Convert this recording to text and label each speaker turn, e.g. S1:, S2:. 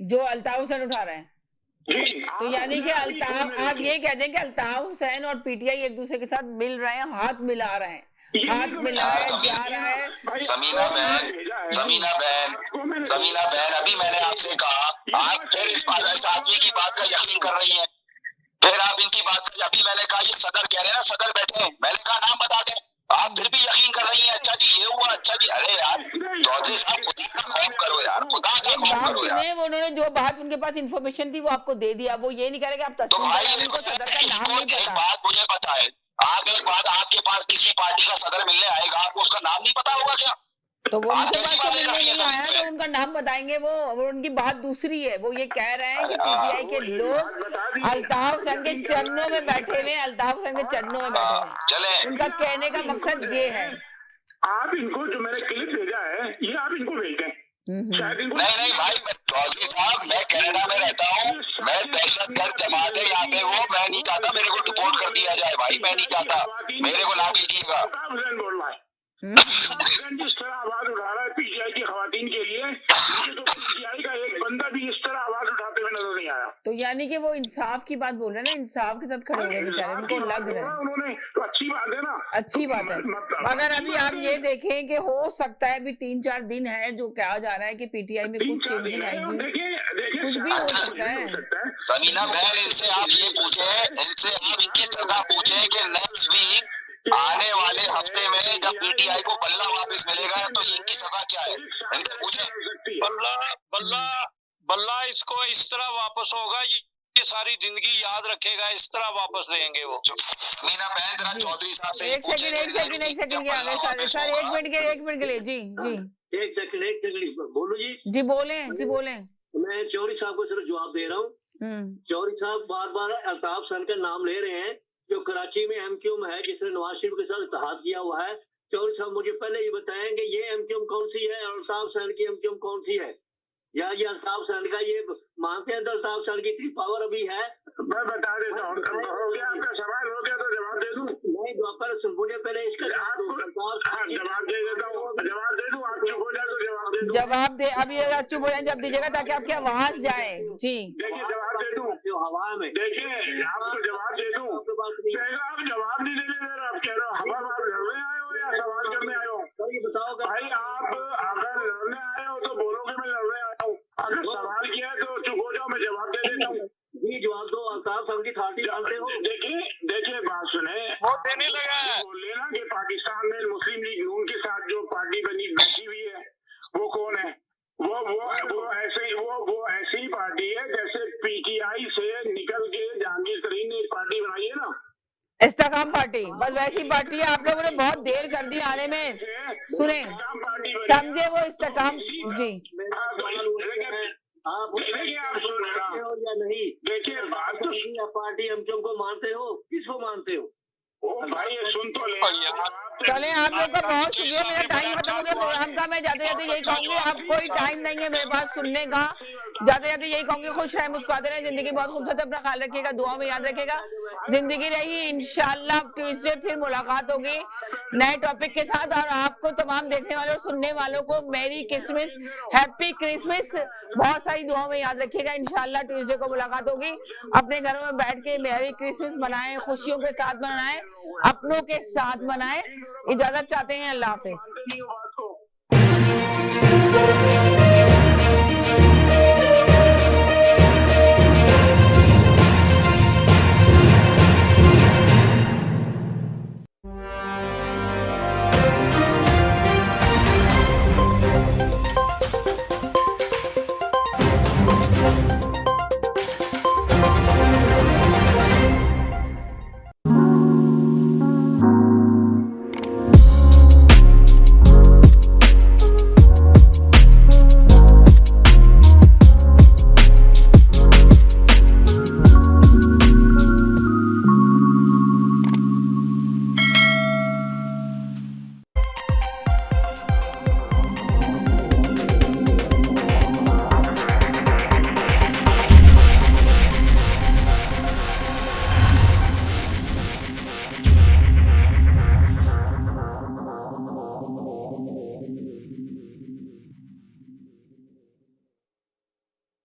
S1: जो अल्ताफ हुसैन उठा रहे हैं। तो यानी कि अल्ताफ, आप ये कह दें कि अल्ताफ हुसैन और पीटीआई एक दूसरे के साथ मिल रहे हैं, हाथ मिला रहे हैं, हाथ मिलाया जा रहा है।
S2: समीना बहन, अभी मैंने आपसे कहा, आप फिर इस आदमी की बात का यकीन कर रही हैं, फिर आप इनकी बात का, अभी मैंने कहा ये सदर कह रहे हैं ना, सदर बैठे हैं, मैंने कहा नाम बता दें, आप फिर भी यकीन कर रही हैं। अच्छा जी ये हुआ, अच्छा जी, अरे यार चौधरी साहब खुदा का खौफ करो यार, खुदा का खौफ करो यार।
S1: उन्होंने जो बात उनके पास इंफॉर्मेशन थी वो आपको दे दिया, वो ये नहीं कह रहे कि आप
S2: तो भाई एक बात मुझे पता है, आप एक बात, आपके पास किसी पार्टी का सदर मिलने आएगा, आपको उसका नाम नहीं पता होगा क्या?
S1: तो वो उनके पास तो मिलने नहीं आया तो उनका नाम बताएंगे वो उनकी बात दूसरी है। वो ये कह रहे हैं कि पीटीआई के लोग अल्ताफ हुसैन के चरणों में बैठे हुए, अल्ताफ हुसैन के चरणों में बैठे हुए।
S2: चले,
S1: उनका कहने का मकसद ये है।
S3: आप इनको जो मैंने क्लिप भेजा है ये आप इनको भेज दें।
S2: नहीं भाई, चौधरी साहब मैं कनाडा में रहता हूँ, मैं दहशतगर्द जमात है यहाँ पे, वो मैं नहीं चाहता मेरे को डिपोर्ट कर दिया जाए भाई, मैं नहीं चाहता, मेरे को ना कीजिएगा।
S3: बोल रहा है जिस तरह आवाज उठा रहा है पीटीआई की खवातीन के लिए, मुझे तो पीटीआई का एक बंदा भी इस तरह आवाज उठाते हुए नजर नहीं आया।
S1: तो यानी कि वो इंसाफ की बात बोल रहे हैं ना, इंसाफ के साथ खड़े हो गए बेचारे, उनको लग रहा है।
S3: उन्होंने तो अच्छी बात है ना, अच्छी
S1: बात है। मगर अभी आप ये देखें कि हो सकता है अभी 3-4 दिन है जो कहा जा रहा है कि पीटीआई में कुछ चेंजिंग आएगी, कुछ भी हो सकता है।
S2: समीना बहन, इनसे आप ये पूछे, इनसे आप इनकी सजा पूछे कि नेक्स्ट वीक आने वाले हफ्ते में जब पीटीआई को बल्ला वापस मिलेगा तो इनकी सजा क्या है, इनसे पूछे।
S4: बल्ला इसको इस तरह वापस होगा, ये सारी जिंदगी याद रखेगा, इस तरह वापस देंगे वो।
S2: मीना बहन जरा चौधरी साहब से
S1: एक सेकंड के आगे सर 1 मिनट के लिए जी
S5: एक सेकंड बोलो
S1: जी बोले।
S5: मैं चौधरी साहब को सिर्फ जवाब दे रहा हूँ। चौधरी साहब बार बार अल्ताफ हुसैन का नाम ले रहे हैं जो कराची में एमक्यूएम है, जिसने नवाज शरीफ के साथ इत्तेहाद किया हुआ है। चौधरी साहब मुझे पहले ये बताएं कि ये एमक्यूएम कौन सी है और अल्ताफ हुसैन की एमक्यूएम कौन सी है, या ये अल्ताफ हुसैन का ये मानते हैं तो अल्ताफ हुसैन की इतनी पावर अभी है?
S3: मैं बता देता हूँ, हो गया आपका सवाल, हो गया तो जवाब दे दूं?
S5: नहीं मुझे पहले इसका
S3: जवाब दे देता हूँ, जवाब दे दूं, आप चुप हो जाए तो जवाब दे दूं।
S1: जवाब दे, अभी चुप हो जाए जब दीजिएगा ताकि आपकी आवाज जाए जी।
S3: देखिए जवाब दे दूं,
S5: हवा में
S3: देखिए आपको जवाब दे दूं, आप जवाब नहीं दे रहे, आप कह रहे हो हवा में आप लड़ने आए हो या सवाल करने आए हो?
S5: ये बताओ
S3: भाई, आप अगर लड़ने आए हो तो बोलोगे मैं लड़ने आया हूँ, अगर सवाल किया है तो चुप हो जाओ, मैं जवाब दे देता हूँ।
S5: जी जवाब दो। अल्ताफ हुसैन की थाटी जानते हो?
S3: देखिए बात सुने,
S4: वो देने लगा
S3: बोल लेना कि पाकिस्तान में मुस्लिम लीग नून के साथ जो पार्टी बनी बैठी हुई है वो कौन है? वो ऐसी ही पार्टी है जैसे पीटीआई से निकल के जहांगीर तरीन ने एक पार्टी बनाई है ना,
S1: इस्तेकाम पार्टी, बस वैसी पार्टी है। आप लोगों ने बहुत देर कर दी आने में, सुने समझे वो इस्तेकाम जी।
S5: आप सुन रहे हो या नहीं?
S3: देखिए बात तो,
S5: पार्टी एमक्यूएम को मानते हो, किसको मानते हो?
S3: भाई ये सुन तो ले।
S1: चले आप लोग का बहुत शुक्रिया, मेरा टाइम खत्म हो गया प्रोग्राम का। मैं जाते जाते यही कहूंगी, आप कोई टाइम नहीं है मेरे पास सुनने का, जाते जाते यही कहूंगी खुश रहे, मुस्कुराते रहे, जिंदगी बहुत खूबसूरत है, अपना ख्याल रखिएगा, दुआ में याद रखिएगा। जिंदगी रही, इंशाल्लाह ट्यूसडे फिर मुलाकात होगी नए टॉपिक के साथ। और आपको तमाम देखने वालों और सुनने वालों को मेरी क्रिसमस, हैप्पी क्रिसमस, बहुत सारी दुआओं में याद रखिएगा। इंशाल्लाह ट्यूसडे को मुलाकात होगी। अपने घरों में बैठ के मेरी क्रिसमस मनाएं, खुशियों के साथ मनाएं, अपनों के साथ मनाएं। इजाजत चाहते हैं, अल्लाह हाफिज।